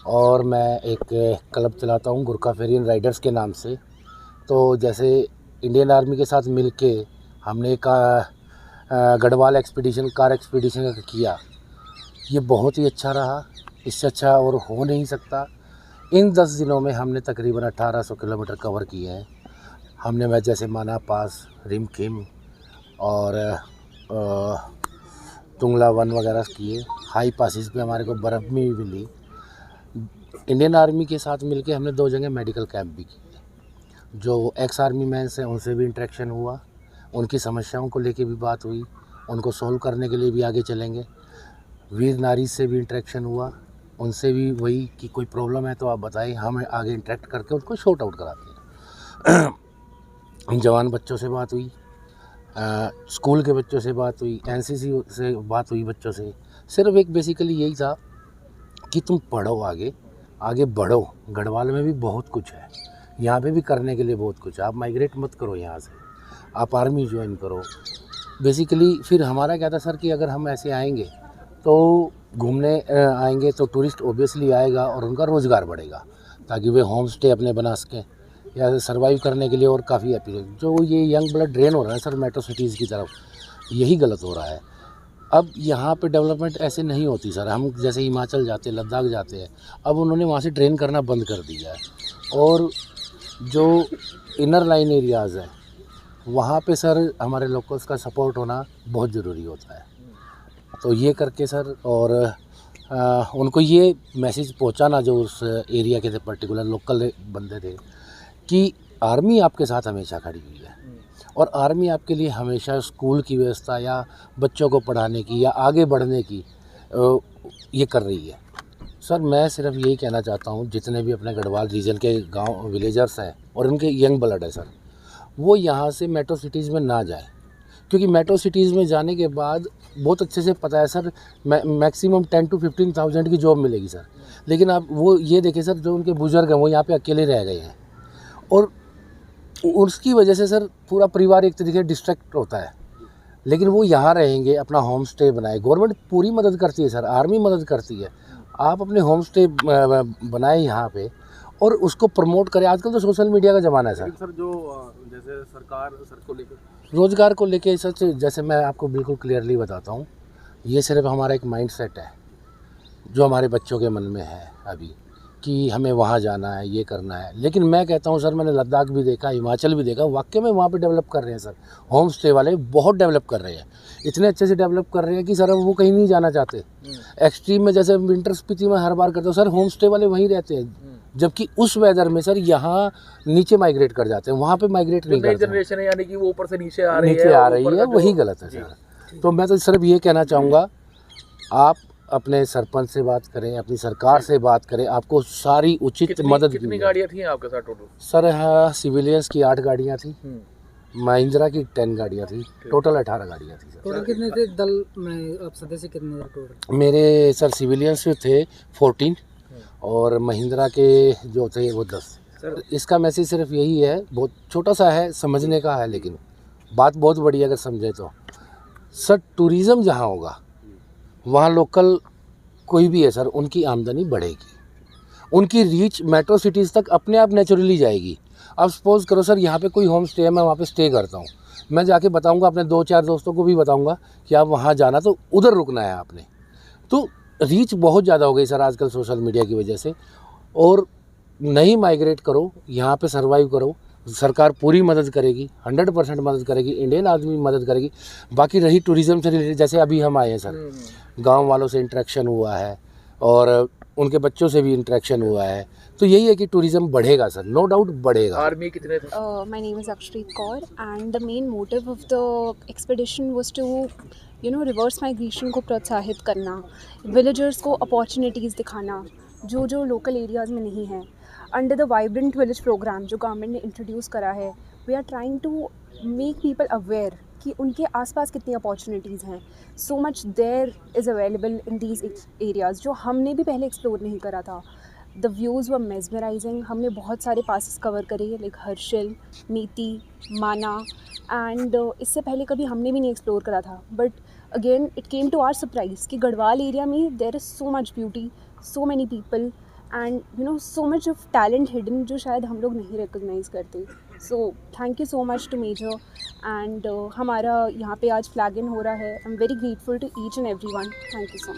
और मैं एक क्लब चलाता हूँ गुरखा फेरियन राइडर्स के नाम से। तो जैसे इंडियन आर्मी के साथ मिलके हमने एक गढ़वाल एक्सपीडिशन कार एक्सपीडिशन किया। ये बहुत ही अच्छा रहा, इससे अच्छा और हो नहीं सकता। इन 10 दिनों में हमने तकरीबन 1800 किलोमीटर कवर किए हैं। हमने मैं जैसे माना पास, रिमखिम और तुंगला वन वगैरह किए। हाई पासिस पे हमारे को बर्फ़ भी मिली। इंडियन आर्मी के साथ मिलके हमने 2 जगह मेडिकल कैंप भी किए। जो एक्स आर्मी मैन्स हैं उनसे भी इंटरेक्शन हुआ, उनकी समस्याओं को लेके भी बात हुई, उनको सॉल्व करने के लिए भी आगे चलेंगे। वीर नारी से भी इंटरेक्शन हुआ, उनसे भी वही कि कोई प्रॉब्लम है तो आप बताएं, हम आगे इंटरेक्ट करके उसको शॉर्ट आउट कराते हैं। जवान बच्चों से बात हुई, स्कूल के बच्चों से बात हुई, एनसीसी से बात हुई बच्चों से। सिर्फ एक बेसिकली यही था कि तुम पढ़ो, आगे बढ़ो। गढ़वाल में भी बहुत कुछ है, यहाँ पे भी करने के लिए बहुत कुछ है। आप माइग्रेट मत करो यहाँ से, आप आर्मी ज्वाइन करो। बेसिकली फिर हमारा क्या था सर कि अगर हम ऐसे आएंगे तो घूमने आएंगे तो टूरिस्ट ओबियसली आएगा और उनका रोज़गार बढ़ेगा, ताकि वे होम स्टे अपने बना सकें या सर्वाइव करने के लिए। और काफ़ी अपील जो ये यंग ब्लड ड्रेन हो रहा है सर मेट्रो सिटीज़ की तरफ, यही गलत हो रहा है। अब यहाँ पे डेवलपमेंट ऐसे नहीं होती सर। हम जैसे हिमाचल जाते हैं, लद्दाख जाते हैं, अब उन्होंने वहाँ से ट्रेन करना बंद कर दिया है। और जो इनर लाइन एरियाज़ हैं वहाँ पे सर हमारे लोकल्स का सपोर्ट होना बहुत ज़रूरी होता है। तो ये करके सर और उनको ये मैसेज पहुँचाना जो उस एरिया के थे, पर्टिकुलर लोकल बंदे थे, कि आर्मी आपके साथ हमेशा खड़ी हुई है और आर्मी आपके लिए हमेशा स्कूल की व्यवस्था या बच्चों को पढ़ाने की या आगे बढ़ने की ये कर रही है। सर मैं सिर्फ यही कहना चाहता हूँ, जितने भी अपने गढ़वाल रीजन के गांव विलेजर्स हैं और उनके यंग ब्लड है सर, वो यहाँ से मेट्रो सिटीज़ में ना जाए। क्योंकि मेट्रो सिटीज़ में जाने के बाद बहुत अच्छे से पता है सर, मैक्सिमम 10 to 15,000 की जॉब मिलेगी सर। लेकिन आप वो ये देखें सर, जो उनके बुजुर्ग हैं वो यहाँ पे अकेले रह गए हैं और उसकी वजह से सर पूरा परिवार एक तरीके से डिस्ट्रैक्ट होता है। लेकिन वो यहाँ रहेंगे, अपना होम स्टे बनाए। गवर्नमेंट पूरी मदद करती है सर, आर्मी मदद करती है। आप अपने होम स्टे बनाए यहाँ पे और उसको प्रमोट करें। आजकल तो सोशल मीडिया का ज़माना है सर। सर जो जैसे सरकार सर को लेकर रोज़गार को लेके सच, जैसे मैं आपको बिल्कुल क्लियरली बताता हूँ, ये सिर्फ हमारा एक माइंड सेट है जो हमारे बच्चों के मन में है अभी, कि हमें वहाँ जाना है, ये करना है। लेकिन मैं कहता हूँ सर, मैंने लद्दाख भी देखा, हिमाचल भी देखा, वाकई में वहाँ पे डेवलप कर रहे हैं सर। होम स्टे वाले बहुत डेवलप कर रहे हैं, इतने अच्छे से डेवलप कर रहे हैं कि सर अब वो कहीं नहीं जाना चाहते। एक्सट्रीम में जैसे विंटर स्पीति में हर बार करते हो सर, होम स्टे वाले वहीं रहते हैं। जबकि उस वेदर में सर यहाँ नीचे माइग्रेट कर जाते हैं, वहाँ पे माइग्रेट नहीं करते। जनरेशन है यानी कि वो ऊपर से नीचे आ रही है, वही गलत है सर। तो मैं तो सिर्फ ये कहना चाहूँगा, आप अपने सरपंच से बात करें, अपनी सरकार से बात करें, आपको सारी उचित मदद। कितनी गाड़ियाँ थी आपके साथ टोटल? सर हाँ, सिविलियंस की 8 गाड़ियाँ थी, महिंद्रा की 10 गाड़ियाँ थी, टोटल 18 गाड़ियाँ थी सर। टोटल कितने थे दल में, आप सदस्य कितने थे टोटल? मेरे सर सिविलियंस थे 14 और महिंद्रा के जो थे वो 10। सर इसका मैसेज सिर्फ यही है, बहुत छोटा सा है, समझने का है, लेकिन बात बहुत बड़ी है अगर समझे तो। सर टूरिज़्म जहाँ होगा वहाँ लोकल कोई भी है सर, उनकी आमदनी बढ़ेगी, उनकी रीच मेट्रो सिटीज़ तक अपने आप नेचुरली जाएगी। अब सपोज़ करो सर, यहाँ पे कोई होम स्टे है, मैं वहाँ पे स्टे करता हूँ, मैं जाके बताऊँगा अपने 2-4 दोस्तों को भी बताऊँगा कि आप वहाँ जाना, तो उधर रुकना है आपने। तो रीच बहुत ज़्यादा हो गई सर आजकल सोशल मीडिया की वजह से। और नहीं माइग्रेट करो, यहाँ पे सर्वाइव करो, सरकार पूरी मदद करेगी, 100% मदद करेगी, इंडियन आर्मी मदद करेगी। बाकी रही टूरिज़्म से रिलेटेड, जैसे अभी हम आए हैं सर, गांव वालों से इंटरेक्शन हुआ है और उनके बच्चों से भी इंटरेक्शन हुआ है, तो यही है कि टूरिज़्म बढ़ेगा सर, नो डाउट बढ़ेगा। आर्मी कितने थे? My name is Aksharit Kaur and the main motive of the expedition was to reverse migration को प्रोत्साहित करना, विलेजर्स को अपॉर्चुनिटीज़ दिखाना जो जो लोकल एरियाज़ में नहीं है। Under the vibrant village programme जो गवर्नमेंट ने इंट्रोड्यूस करा है, we are trying to make people aware कि उनके आसपास कितनी अपॉर्चुनिटीज़ हैं। So much there is available in these areas जो हमने भी पहले एक्सप्लोर नहीं करा था। The views were mesmerising. हमने बहुत सारे पासेस कवर करे, लाइक हर्षिल, नीति, माना, एंड इससे पहले कभी हमने भी नहीं एक्सप्लोर करा था। But again it came to our surprise कि गढ़वाल एरिया में there is so much beauty, so many people and you know so much of talent hidden जो शायद हम लोग नहीं रिकॉग्नाइज करते. So thank you so much to Major. And हमारा यहाँ पे आज फ्लैग इन हो रहा है. I am very grateful to each and every one. Thank you so much.